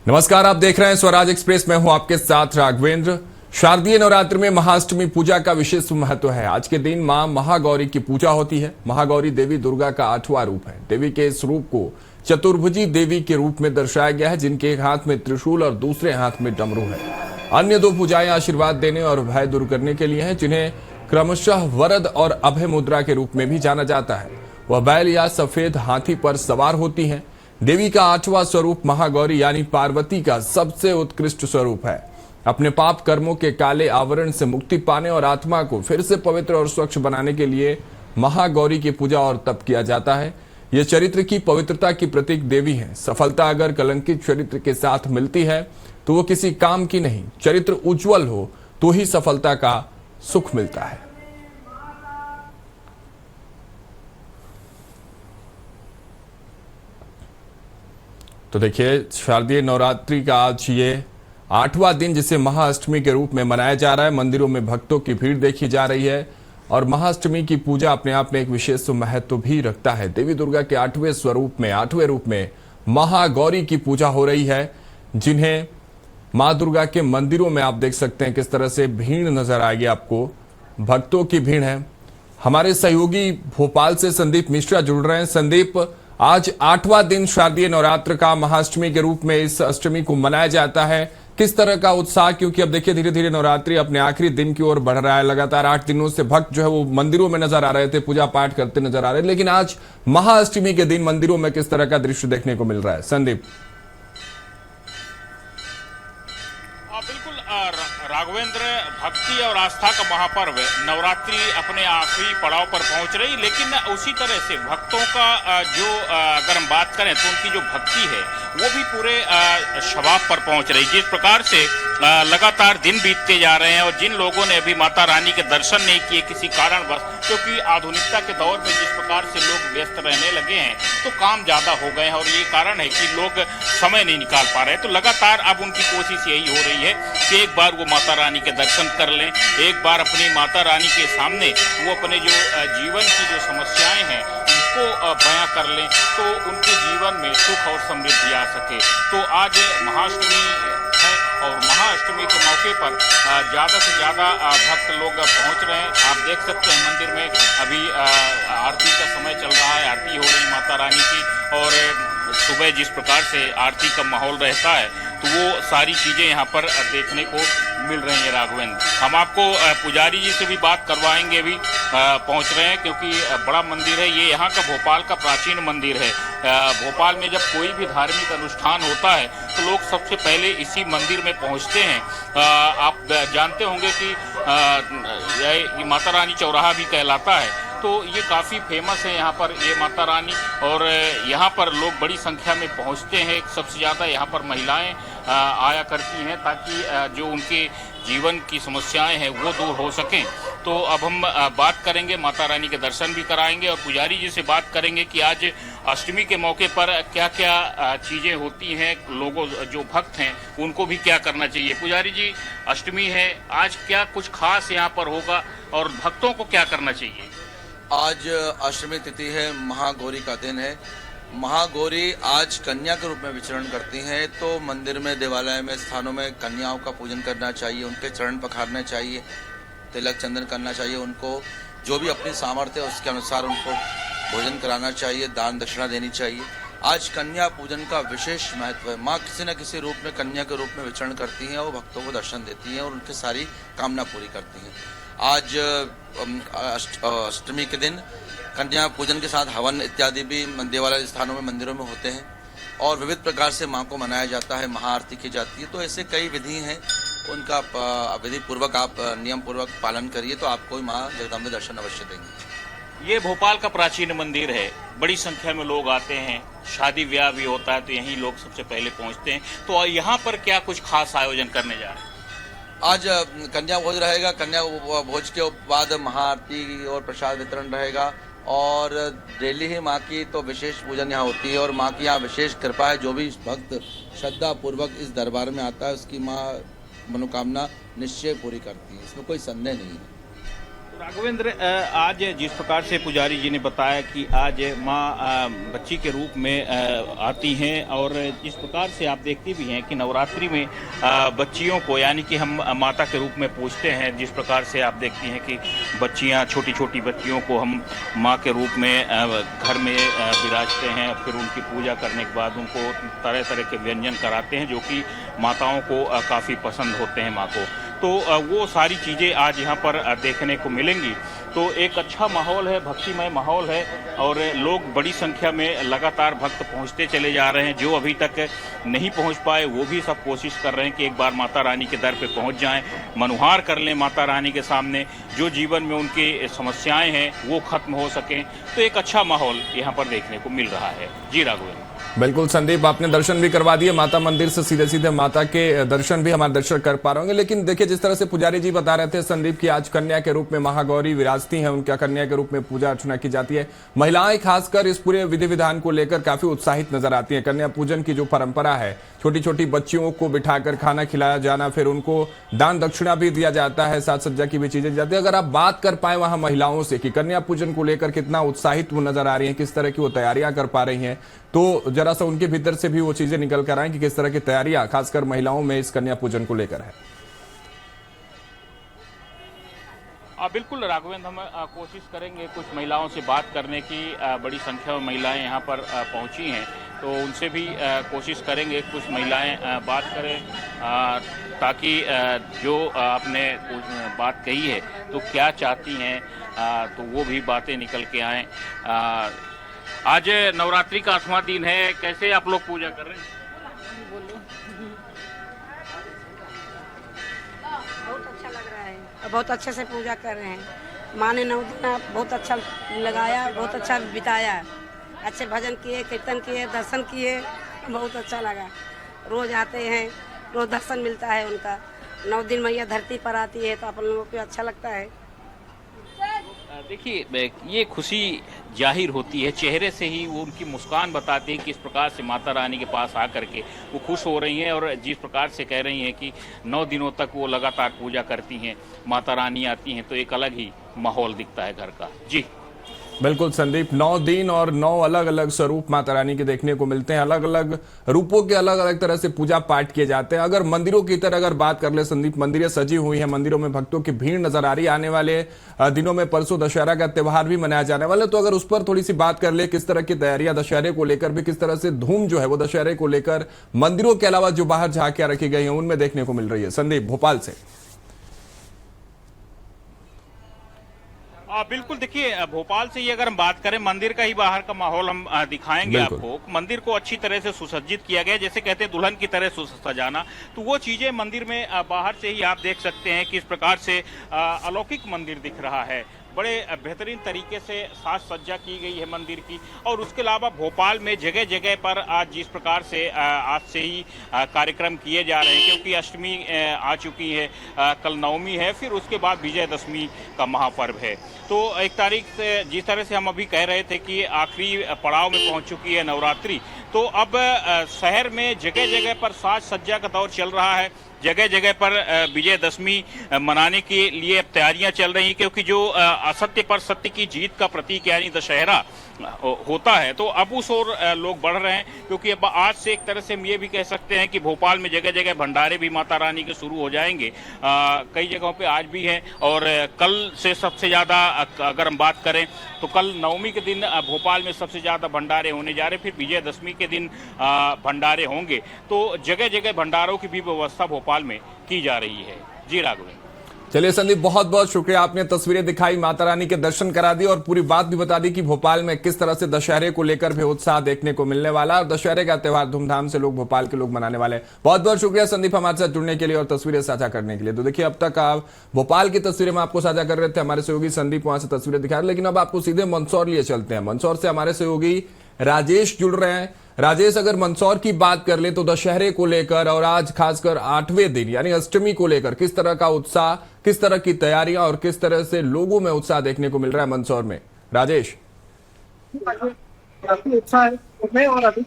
नमस्कार, आप देख रहे हैं स्वराज एक्सप्रेस में हूं आपके साथ राघवेंद्र। शारदीय नवरात्र में महाअष्टमी पूजा का विशेष महत्व है। आज के दिन मां महागौरी की पूजा होती है। महागौरी देवी दुर्गा का 8वां रूप है। देवी के इस रूप को चतुर्भुजी देवी के रूप में दर्शाया गया है, जिनके एक हाथ में त्रिशूल और दूसरे हाथ में डमरू है। अन्य दो पूजाएं आशीर्वाद देने और भय दूर करने के लिए हैं, जिन्हें क्रमशः वरद और अभय मुद्रा के रूप में भी जाना जाता है। वह बैल या सफेद हाथी पर सवार होती हैं। देवी का 8वां स्वरूप महागौरी यानी पार्वती का सबसे उत्कृष्ट स्वरूप है। अपने पाप कर्मों के काले आवरण से मुक्ति पाने और आत्मा को फिर से पवित्र और स्वच्छ बनाने के लिए महागौरी की पूजा और तप किया जाता है। यह चरित्र की पवित्रता की प्रतीक देवी है। सफलता अगर कलंकित चरित्र के साथ मिलती है तो वो किसी काम की नहीं। चरित्र उज्जवल हो तो ही सफलता का सुख मिलता है। तो देखिए, शारदीय नवरात्रि का आज ये 8वां दिन, जिसे महाअष्टमी के रूप में मनाया जा रहा है। मंदिरों में भक्तों की भीड़ देखी जा रही है और महाअष्टमी की पूजा अपने आप में एक विशेष महत्व भी रखता है। देवी दुर्गा के 8वें रूप में महागौरी की पूजा हो रही है, जिन्हें मां दुर्गा के मंदिरों में आप देख सकते हैं किस तरह से भीड़ नजर आएगी आपको। भक्तों की भीड़ है। हमारे सहयोगी भोपाल से संदीप मिश्रा जुड़ रहे हैं। संदीप, आज 8वां दिन शारदीय नवरात्र का महाअष्टमी के रूप में इस अष्टमी को मनाया जाता है। किस तरह का उत्साह, क्योंकि अब देखिए धीरे धीरे नवरात्रि अपने आखिरी दिन की ओर बढ़ रहा है। लगातार 8 दिनों से भक्त जो है वो मंदिरों में नजर आ रहे थे, पूजा पाठ करते नजर आ रहे थे, लेकिन आज महाअष्टमी के दिन मंदिरों में किस तरह का दृश्य देखने को मिल रहा है? संदीप। बिल्कुल राघवेंद्र, भक्ति और आस्था का महापर्व नवरात्रि अपने आखिरी पड़ाव पर पहुंच रही, लेकिन उसी तरह से भक्तों का जो अगर हम बात करें तो उनकी जो भक्ति है वो भी पूरे शबाब पर पहुंच रही। जिस प्रकार से लगातार दिन बीतते जा रहे हैं और जिन लोगों ने अभी माता रानी के दर्शन नहीं किए किसी कारणवश, क्योंकि आधुनिकता के दौर में जिस प्रकार से लोग व्यस्त रहने लगे हैं तो काम ज्यादा हो गए हैं और ये कारण है कि लोग समय नहीं निकाल पा रहे हैं। तो लगातार अब उनकी कोशिश यही हो रही है कि एक बार वो माता रानी के दर्शन कर लें, एक बार अपनी माता रानी के सामने वो अपने जो जीवन की जो समस्याएं हैं उनको बयां कर लें, तो उनके जीवन में सुख और समृद्धि आ सके। तो आज महाअष्टमी है और महाअष्टमी के मौके पर ज़्यादा से ज़्यादा भक्त लोग पहुंच रहे हैं। आप देख सकते हैं मंदिर में अभी आरती का समय चल रहा है, आरती हो रही माता रानी की, और सुबह जिस प्रकार से आरती का माहौल रहता है तो वो सारी चीज़ें यहाँ पर देखने को मिल रही हैं। राघवेंद्र, हम आपको पुजारी जी से भी बात करवाएंगे, भी पहुँच रहे हैं, क्योंकि बड़ा मंदिर है ये। यहाँ का भोपाल का प्राचीन मंदिर है। भोपाल में जब कोई भी धार्मिक अनुष्ठान होता है तो लोग सबसे पहले इसी मंदिर में पहुँचते हैं। आप जानते होंगे कि ये माता रानी चौराहा भी कहलाता है, तो ये काफ़ी फेमस है यहाँ पर ये माता रानी, और यहाँ पर लोग बड़ी संख्या में पहुँचते हैं। सबसे ज़्यादा यहाँ पर महिलाएं आया करती हैं ताकि जो उनके जीवन की समस्याएं हैं वो दूर हो सकें। तो अब हम बात करेंगे, माता रानी के दर्शन भी कराएंगे और पुजारी जी से बात करेंगे कि आज अष्टमी के मौके पर क्या क्या चीज़ें होती हैं, लोगों जो भक्त हैं उनको भी क्या करना चाहिए। पुजारी जी, अष्टमी है आज, क्या कुछ खास यहाँ पर होगा और भक्तों को क्या करना चाहिए? आज अष्टमी तिथि है, महागौरी का दिन है। महागौरी आज कन्या के रूप में विचरण करती हैं, तो मंदिर में, देवालय में, स्थानों में कन्याओं का पूजन करना चाहिए, उनके चरण पखारने चाहिए, तिलक चंदन करना चाहिए, उनको जो भी अपनी सामर्थ्य है उसके अनुसार उनको भोजन कराना चाहिए, दान दक्षिणा देनी चाहिए। आज कन्या पूजन का विशेष महत्व है। माँ किसी न किसी रूप में कन्या के रूप में विचरण करती हैं और भक्तों को दर्शन देती हैं और उनकी सारी कामना पूरी करती हैं। आज अष्टमी के दिन कन्या पूजन के साथ हवन इत्यादि भी देवालय स्थानों में, मंदिरों में होते हैं और विविध प्रकार से माँ को मनाया जाता है, महाआरती की जाती है। तो ऐसे कई विधि हैं, उनका विधि पूर्वक आप नियम पूर्वक पालन करिए तो आपको माँ जगदम्बा दर्शन अवश्य देंगे। ये भोपाल का प्राचीन मंदिर है, बड़ी संख्या में लोग आते हैं, शादी ब्याह भी होता है तो यहीं लोग सबसे पहले पहुँचते हैं। तो यहाँ पर क्या कुछ खास आयोजन करने जा रहे हैं? आज कन्या भोज रहेगा। कन्या भोज के बाद महाआरती और प्रसाद वितरण रहेगा और डेली ही माँ की तो विशेष पूजन यहाँ होती है और माँ की यहाँ विशेष कृपा है। जो भी भक्त श्रद्धा पूर्वक इस दरबार में आता है उसकी माँ मनोकामना निश्चय पूरी करती है, इसमें कोई संदेह नहीं है। राघवेंद्र, आज जिस प्रकार से पुजारी जी ने बताया कि आज माँ बच्ची के रूप में आती हैं, और जिस प्रकार से आप देखते भी हैं कि नवरात्रि में बच्चियों को, यानी कि हम माता के रूप में पूजते हैं, जिस प्रकार से आप देखती हैं कि बच्चियाँ, छोटी छोटी बच्चियों को हम माँ के रूप में घर में विराजते हैं, फिर उनकी पूजा करने के बाद उनको तरह तरह के व्यंजन कराते हैं जो कि माताओं को काफ़ी पसंद होते हैं माँ को। तो वो सारी चीज़ें आज यहाँ पर देखने को मिलेंगी। तो एक अच्छा माहौल है, भक्तिमय माहौल है, और लोग बड़ी संख्या में लगातार भक्त पहुँचते चले जा रहे हैं। जो अभी तक नहीं पहुँच पाए वो भी सब कोशिश कर रहे हैं कि एक बार माता रानी के दर पे पहुँच जाएं, मनुहार कर लें माता रानी के सामने, जो जीवन में उनकी समस्याएं हैं वो खत्म हो सकें। तो एक अच्छा माहौल यहाँ पर देखने को मिल रहा है। जी राघवेंद्र। बिल्कुल संदीप, आपने दर्शन भी करवा दिए, माता मंदिर से सीधे सीधे माता के दर्शन भी हमारे दर्शक कर पा रहे होंगे। लेकिन देखिए, जिस तरह से पुजारी जी बता रहे थे संदीप की आज कन्या के रूप में महागौरी विराजती हैं, उनका कन्या के रूप में पूजा अर्चना की जाती है। महिलाएं खासकर इस पूरे विधि विधान को लेकर काफी उत्साहित नजर आती हैं। कन्या पूजन की जो परंपरा है, छोटी छोटी बच्चियों को बिठाकर खाना खिलाया जाना, फिर उनको दान दक्षिणा भी दिया जाता है, साज सज्जा की भी चीजें दी जाती है। अगर आप बात कर पाए वहां महिलाओं से कि कन्या पूजन को लेकर कितना उत्साहित वो नजर आ रही है, किस तरह की वो तैयारियां कर पा रही हैं, तो जरा सा उनके भीतर से भी वो चीजें निकल कर आए कि किस तरह की तैयारियां खासकर महिलाओं में इस कन्या पूजन को लेकर है। बिल्कुल राघवेंद्र, हम कोशिश करेंगे कुछ महिलाओं से बात करने की। बड़ी संख्या में महिलाएं यहाँ पर पहुँची हैं, तो उनसे भी कोशिश करेंगे कुछ महिलाएं बात करें, ताकि जो आपने बात कही है तो क्या चाहती हैं, तो वो भी बातें निकल के आएँ। आज नवरात्रि का 8वां दिन है, कैसे आप लोग पूजा कर रहे हैं? बोलो। बहुत अच्छा लग रहा है, बहुत अच्छे से पूजा कर रहे हैं। माँ ने 9 दिन बहुत अच्छा लगाया, बहुत अच्छा बिताया, अच्छे भजन किए, कीर्तन किए, दर्शन किए, बहुत अच्छा लगा। रोज आते हैं, रोज दर्शन मिलता है उनका। 9 दिन मैया धरती पर आती है तो अपन लोगों को अच्छा लगता है। देखिए, ये खुशी जाहिर होती है, चेहरे से ही वो उनकी मुस्कान बताती है कि इस प्रकार से माता रानी के पास आकर के वो खुश हो रही हैं, और जिस प्रकार से कह रही हैं कि 9 दिनों तक वो लगातार पूजा करती हैं, माता रानी आती हैं, तो एक अलग ही माहौल दिखता है घर का। जी बिल्कुल संदीप, 9 दिन और 9 अलग अलग स्वरूप माता रानी के देखने को मिलते हैं। अलग अलग रूपों के अलग अलग तरह से पूजा पाठ किए जाते हैं। अगर मंदिरों की तरह अगर बात कर ले संदीप, मंदिरें सजी हुई हैं, मंदिरों में भक्तों की भीड़ नजर आ रही है। आने वाले दिनों में परसों दशहरा का त्यौहार भी मनाया जाने वाला है, तो अगर उस पर थोड़ी सी बात कर ले, किस तरह की तैयारियां दशहरे को लेकर भी, किस तरह से धूम जो है वो दशहरे को लेकर मंदिरों के अलावा जो बाहर झांकियां रखी गई हैं उनमें देखने को मिल रही है। संदीप भोपाल से। बिल्कुल, देखिए भोपाल से ही अगर हम बात करें, मंदिर का ही बाहर का माहौल हम दिखाएंगे आपको। मंदिर को अच्छी तरह से सुसज्जित किया गया, जैसे कहते हैं दुल्हन की तरह सजाना, तो वो चीजें मंदिर में बाहर से ही आप देख सकते हैं कि इस प्रकार से अलौकिक मंदिर दिख रहा है। बड़े बेहतरीन तरीके से साज सज्जा की गई है मंदिर की। और उसके अलावा भोपाल में जगह जगह पर आज जिस प्रकार से आज से ही कार्यक्रम किए जा रहे हैं, क्योंकि अष्टमी आ चुकी है, कल नवमी है, फिर उसके बाद विजयदशमी का महापर्व है। तो 1 तारीख से जिस तरह से हम अभी कह रहे थे कि आखिरी पड़ाव में पहुंच चुकी है नवरात्रि, तो अब शहर में जगह जगह पर साज सज्जा का दौर चल रहा है। जगह जगह पर विजयदशमी मनाने के लिए अब तैयारियां चल रही हैं, क्योंकि जो असत्य पर सत्य की जीत का प्रतीक यानी दशहरा होता है, तो अब उस ओर लोग बढ़ रहे हैं। क्योंकि अब आज से एक तरह से हम ये भी कह सकते हैं कि भोपाल में जगह जगह भंडारे भी माता रानी के शुरू हो जाएंगे। कई जगहों पे आज भी हैं, और कल से सबसे ज़्यादा अगर हम बात करें तो कल नवमी के दिन भोपाल में सबसे ज़्यादा भंडारे होने जा रहे, फिर विजयदशमी के दिन भंडारे होंगे। तो जगह जगह भंडारों की भी व्यवस्था भोपाल में की जा रही है। जी राघवेंद्र। चलिए संदीप, बहुत बहुत शुक्रिया, आपने तस्वीरें दिखाई, माता रानी के दर्शन करा दिए और पूरी बात भी बता दी कि भोपाल में किस तरह से दशहरे को लेकर भी उत्साह देखने को मिलने वाला, और दशहरे का त्यौहार धूमधाम से लोग भोपाल के लोग मनाने वाले। बहुत बहुत शुक्रिया संदीप हमारे साथ जुड़ने के लिए और तस्वीरें साझा करने के लिए। तो देखिए, अब तक आप भोपाल की तस्वीरें हम आपको साझा कर रहे थे, हमारे सहयोगी संदीप वहां से तस्वीरें दिखा रहे, लेकिन अब आपको सीधे मंदसौर लिए चलते हैं। मंदसौर से हमारे सहयोगी राजेश जुड़ रहे हैं। राजेश, अगर मंदसौर की बात कर ले तो दशहरे को लेकर और आज खासकर 8वें दिन यानी अष्टमी को लेकर किस तरह का उत्साह, किस तरह की तैयारियां और किस तरह से लोगों में उत्साह देखने को मिल रहा है मंदसौर में? राजेश। काफी उत्साह है और अभी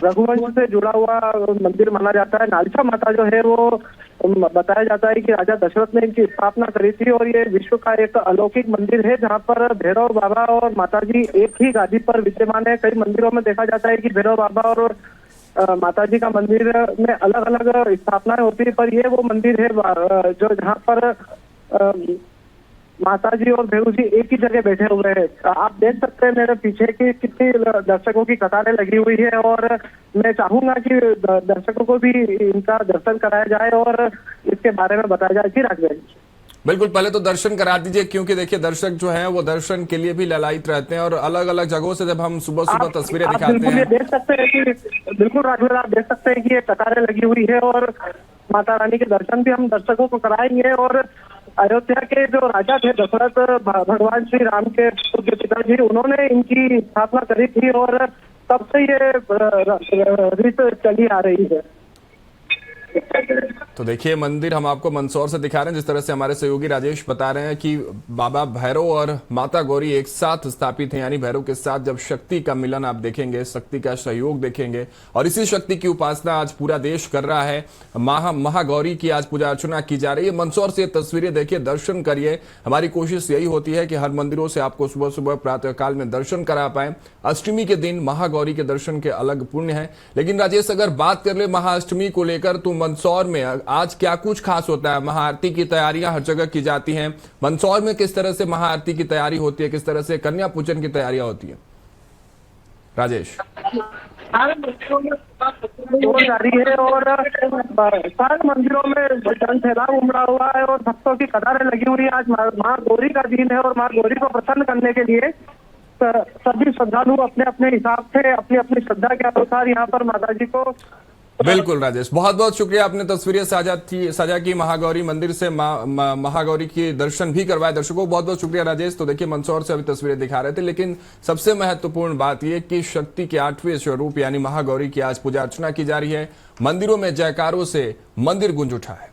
रघुवंश से जुड़ा हुआ मंदिर माना जाता है। नालसा माता जो है वो बताया जाता है कि राजा दशरथ ने इनकी स्थापना करी थी और ये विश्व का एक अलौकिक मंदिर है जहाँ पर भैरव बाबा और माताजी एक ही गादी पर विद्यमान है। कई मंदिरों में देखा जाता है कि भैरव बाबा और माताजी का मंदिर में अलग अलग स्थापनाएं होती है, पर ये वो मंदिर है जो जहाँ पर माताजी और भैरू जी एक ही जगह बैठे हुए हैं। आप देख सकते हैं मेरे पीछे की कितनी दर्शकों की कतारें लगी हुई है और मैं चाहूंगा कि दर्शकों को भी इनका दर्शन कराया जाए और इसके बारे में बताया जाए। जी राघवेंद्र, बिल्कुल, पहले तो दर्शन करा दीजिए, क्योंकि देखिए दर्शक जो हैं वो दर्शन के लिए भी ललायित रहते हैं और अलग अलग जगहों से जब हम सुबह सुबह तस्वीरें दिखाते हैं। देख सकते हैं कि बिल्कुल राघवेंद्र, आप देख सकते हैं कि ये कतारें लगी हुई है और माता रानी के दर्शन भी हम दर्शकों को कराएंगे। और अयोध्या के जो राजा थे दशरथ, भगवान श्री राम के पूज्य पिताजी, उन्होंने इनकी स्थापना करी थी और तब से ये रीत चली आ रही है। तो देखिए मंदिर हम आपको मंदसौर से दिखा रहे हैं, जिस तरह से हमारे सहयोगी राजेश बता रहे हैं कि बाबा भैरव और माता गौरी एक साथ स्थापित हैं, यानी भैरव के साथ जब शक्ति का मिलन आप देखेंगे, शक्ति का सहयोग देखेंगे और इसी शक्ति की उपासना आज पूरा देश कर रहा है। महागौरी की आज पूजा अर्चना की जा रही है। मंदसौर से तस्वीरें देखिए, दर्शन करिए। हमारी कोशिश यही होती है कि हर मंदिरों से आपको सुबह सुबह प्रातःकाल में दर्शन करा पाए। अष्टमी के दिन महागौरी के दर्शन के अलग पुण्य है। लेकिन राजेश, अगर बात कर ले महाअष्टमी को लेकर, तो मंदसौर में आज क्या कुछ खास होता है? महाआरती की तैयारियां हर जगह की जाती हैं, मंदसौर में किस तरह से महाआरती की तैयारी होती है, किस तरह से कन्या पूजन की तैयारियां होती है? राजेश, जारी है और सारे मंदिरों में जन सैलाब उमड़ा हुआ है और भक्तों की कतारें लगी हुई है। आज माँ गौरी का दिन है और माँ गौरी को प्रसन्न करने के लिए सभी श्रद्धालु अपने अपने हिसाब से अपनी अपनी श्रद्धा के अनुसार यहाँ पर माता जी को। बिल्कुल राजेश, बहुत बहुत शुक्रिया, आपने तस्वीरें साझा की महागौरी मंदिर से, महागौरी की दर्शन भी करवाए दर्शकों को। बहुत बहुत शुक्रिया राजेश। तो देखिए मंदसौर से अभी तस्वीरें दिखा रहे थे, लेकिन सबसे महत्वपूर्ण बात यह कि शक्ति के 8वें स्वरूप यानी महागौरी की आज पूजा अर्चना की जा रही है। मंदिरों में जयकारों से मंदिर गूंज उठा है।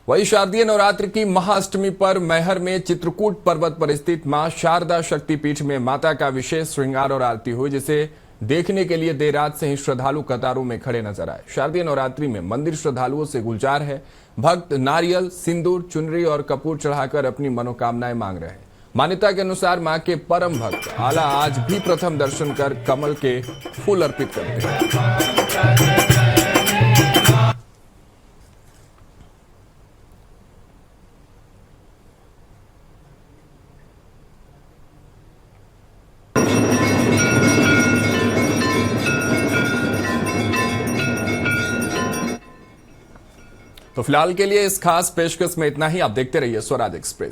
वही शारदीय नवरात्र की महाअष्टमी पर मैहर में चित्रकूट पर्वत पर स्थित मां शारदा शक्तिपीठ में माता का विशेष श्रृंगार और आरती हुई, जिसे देखने के लिए देर रात से ही श्रद्धालु कतारों में खड़े नजर आए। शारदीय नवरात्रि में मंदिर श्रद्धालुओं से गुलजार है। भक्त नारियल, सिंदूर, चुनरी और कपूर चढ़ाकर अपनी मनोकामनाएं मांग रहे हैं। मान्यता के अनुसार मां के परम भक्त आला आज भी प्रथम दर्शन कर कमल के फूल अर्पित करते हैं। तो फिलहाल के लिए इस खास पेशकश में इतना ही। आप देखते रहिए स्वराज एक्सप्रेस।